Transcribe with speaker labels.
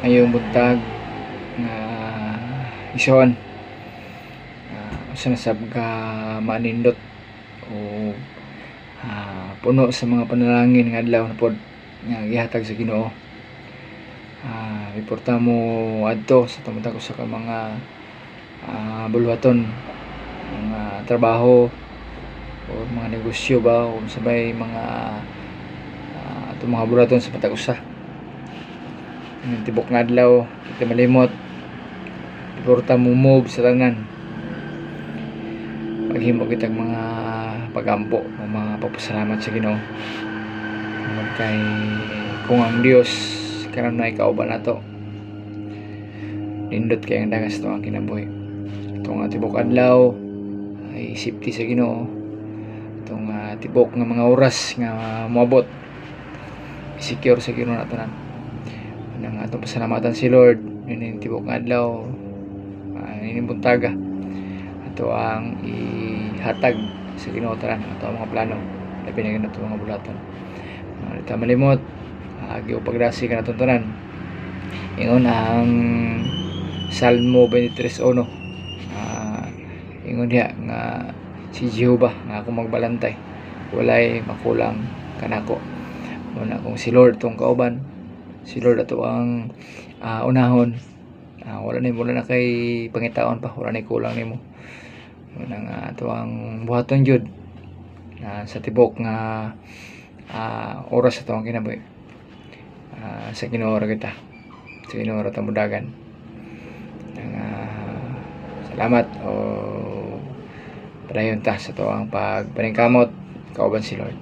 Speaker 1: ngayong buntag nga ison usa na sab ka manindot o puno sa mga panalangin nga adlaw na pod nga gihatag sa Ginoo. Reporta mo adto sa tumutag usa ka mga bulwaton, mga trabaho o mga negosyo ba o sabay mga itong mga bulwaton sa patag usa. Tibok nga adlaw kita malimot, reporta mo move sa tanan, paghimo kitag mga pagampo, mga papasalamat sa Ginoo kay kung ang Dios karon na ikauban nato, nindot kay ang dagas to ang kinabuhi. Itong tibok adlaw ay safety sa Ginoo. Itong tibok nga mga oras nga moabot secure sa Ginoo nato nan. Nang atong pasalamatan si Lord ning tibok nga adlaw, ning buntaga ato ang ihatag sa Ginoo tanan ato ang mga plano labi na nato mga bulaton. Dita malimot giupagdasi ka natong tanan. Ingon ang Salmo 23:1, ingon diha nga si Jehovah nga akong magbalantay, walay makulang kanako. Muna kung si Lord tong kauban, si Lord ato ang unahon, wala na kay pangitaon pa, wala na kulang nimo. Muna nga ato ang buhaton jud sa tibok nga oras ato ang kinabuhi. Sa Ginoo ra kita, sa Ginoo ra ta mudagan. Salamat o padayon ta sa to ang pagpaningkamot kauban si Lord.